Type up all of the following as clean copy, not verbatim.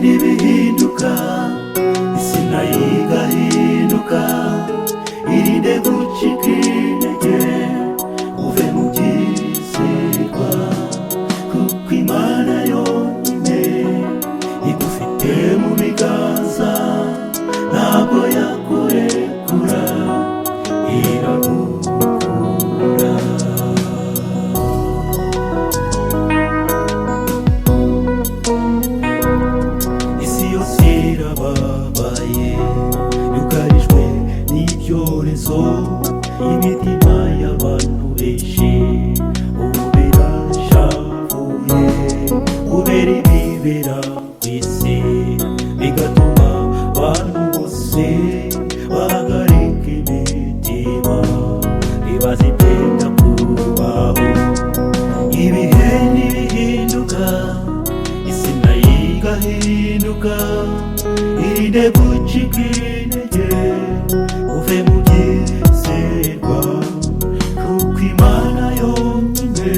n'ibihinduka, isi nayo igahinduka. Irinde gucika intege, uve mu byizerwa, kuko Imana yonyine igufite mu biganza, ntabwo yakurekura, iragukunda. Isi yose irababaye, yugarijwe n'ibyorezo, imitima y'abantu benshi ubu birashavuye, kubera ibibera ku isi, bigatuma abantu bose bahagarika imitima, bibaza ibyenda kubaho. Ibihe n'ibihinduka, isi nayo igahinduka. Irinde gucika intege, uve mu byizerwa, kuko Imana yonyine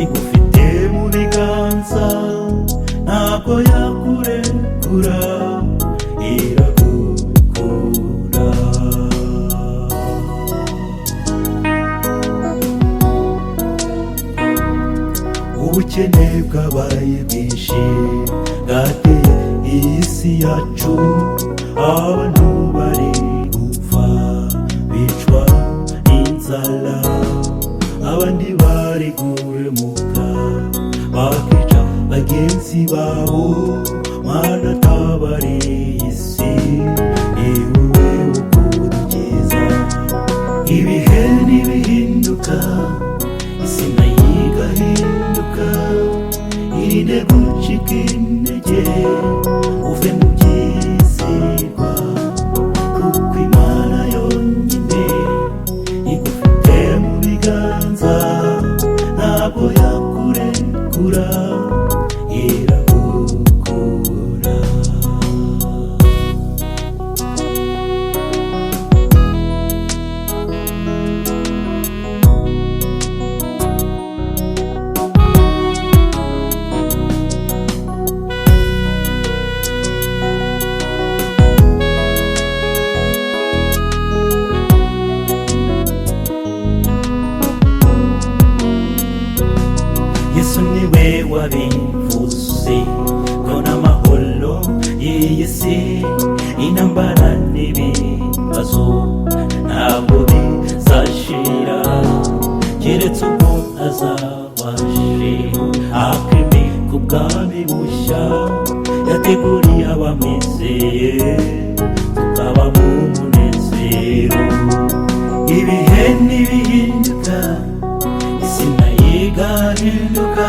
igufite mu biganza, ntabwo yakurekura, iragukunda. Ubukene bwabaye bwinshi, bwateye iyi si yacu, abantu bari gupfa bicwa n'inzara, abandi bari guhemuka bakica bagenzi babo. Mana tabariye isi, ni wowe ukudukiza. Ibihe n'ibihinduka, isi nayo igahinduka. Irinde gucika intege, uve mu byizerwa, kuko Imana yonyine igufite mu biganza, ntabwo yakurekura, iragukunda. Yesu niwe wabivuze ko n'amahoro y'iyi si, intambara n'ibibazo ntabwo bizashira, keretse ubwo azabashe akimika ubwami bushya yateguriye abamwizeye, tukaba mu munezero. Ibihe n'ibihinduka, isi nayo igahinduka.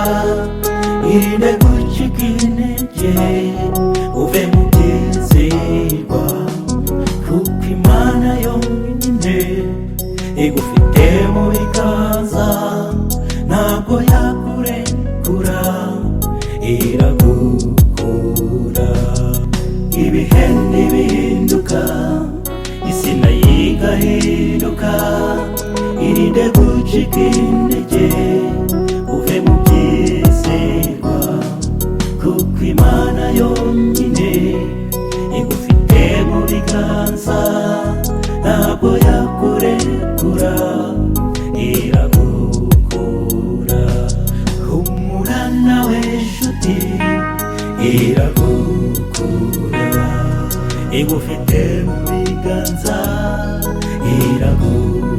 Irinde gucika intege, uve mu byizerwa, kuko Imana yonyine igufite mu biganza, ntabwo yakurekura, iragukunda. Ibihe n'ibihinduka, isi nayo igahinduka. Irinde gucika intege, uve mu byizerwa, kuko Imana yonyine igufite mu biganza, ntabwo yakurekura, iragukunda. Humura nawe nshuti, iragukunda, igufite mu biganza, iragukunda.